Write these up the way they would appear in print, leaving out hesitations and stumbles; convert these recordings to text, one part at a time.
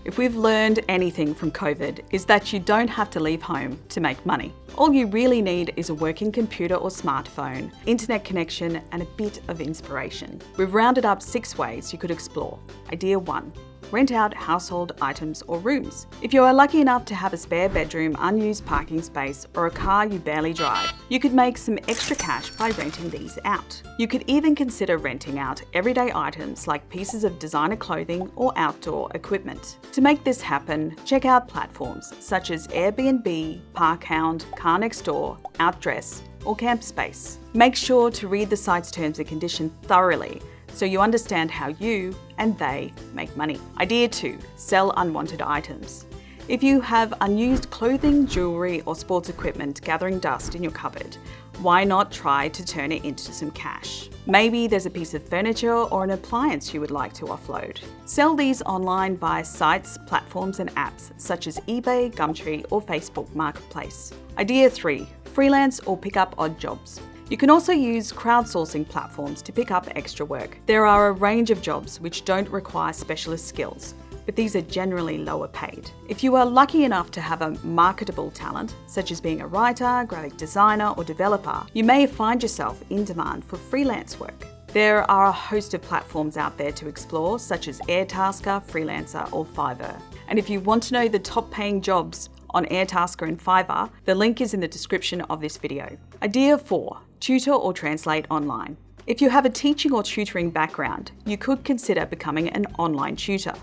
If we've learned anything from COVID, is that you don't have to leave home to make money. All you really need is a working computer or smartphone, internet connection, and a bit of inspiration. We've rounded up 6 ways you could explore. Idea 1. Rent out household items or rooms. If you are lucky enough to have a spare bedroom, unused parking space, or a car you barely drive, you could make some extra cash by renting these out. You could even consider renting out everyday items like pieces of designer clothing or outdoor equipment. To make this happen, check out platforms such as Airbnb, Parkhound, Car Next Door, Outdress, or Campspace. Make sure to read the site's terms and conditions thoroughly so you understand how you and they make money. Idea 2. Sell unwanted items. If you have unused clothing, jewellery, or sports equipment gathering dust in your cupboard, why not try to turn it into some cash? Maybe there's a piece of furniture or an appliance you would like to offload. Sell these online via sites, platforms, and apps such as eBay, Gumtree, or Facebook Marketplace. Idea 3. Freelance or pick up odd jobs. You can also use crowdsourcing platforms to pick up extra work. There are a range of jobs which don't require specialist skills, but these are generally lower paid. If you are lucky enough to have a marketable talent, such as being a writer, graphic designer, or developer, you may find yourself in demand for freelance work. There are a host of platforms out there to explore, such as Airtasker, Freelancer, or Fiverr. And if you want to know the top paying jobs on Airtasker and Fiverr, the link is in the description of this video. Idea 4. Tutor or translate online. If you have a teaching or tutoring background, you could consider becoming an online tutor.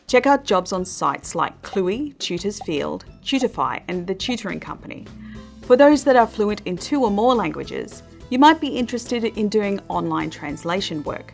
Check out jobs on sites like Cluey, Tutors Field, Tutorfy, and the Tutoring Company. For those that are fluent in 2 or more languages, you might be interested in doing online translation work.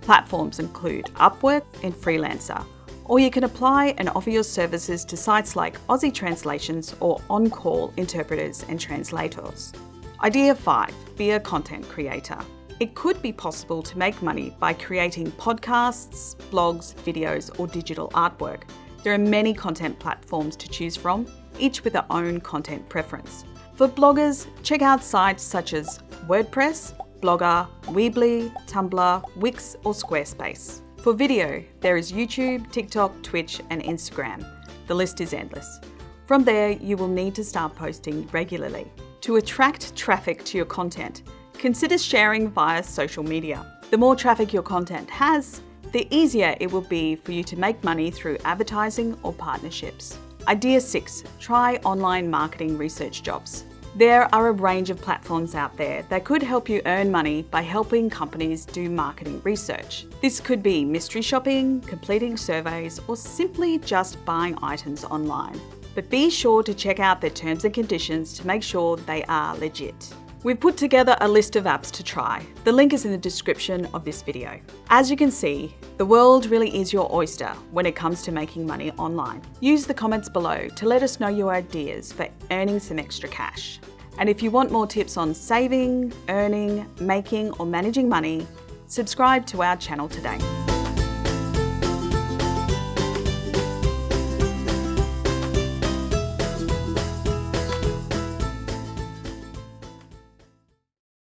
Platforms include Upwork and Freelancer, or you can apply and offer your services to sites like Aussie Translations or on-call interpreters and translators. Idea 5. Be a content creator. It could be possible to make money by creating podcasts, blogs, videos, or digital artwork. There are many content platforms to choose from, each with their own content preference. For bloggers, check out sites such as WordPress, Blogger, Weebly, Tumblr, Wix, or Squarespace. For video, there is YouTube, TikTok, Twitch, and Instagram. The list is endless. From there, you will need to start posting regularly. To attract traffic to your content, consider sharing via social media. The more traffic your content has, the easier it will be for you to make money through advertising or partnerships. Idea 6. Try online marketing research jobs. There are a range of platforms out there that could help you earn money by helping companies do marketing research. This could be mystery shopping, completing surveys, or simply just buying items online. But be sure to check out their terms and conditions to make sure they are legit. We've put together a list of apps to try. The link is in the description of this video. As you can see, the world really is your oyster when it comes to making money online. Use the comments below to let us know your ideas for earning some extra cash. And if you want more tips on saving, earning, making, or managing money, subscribe to our channel today.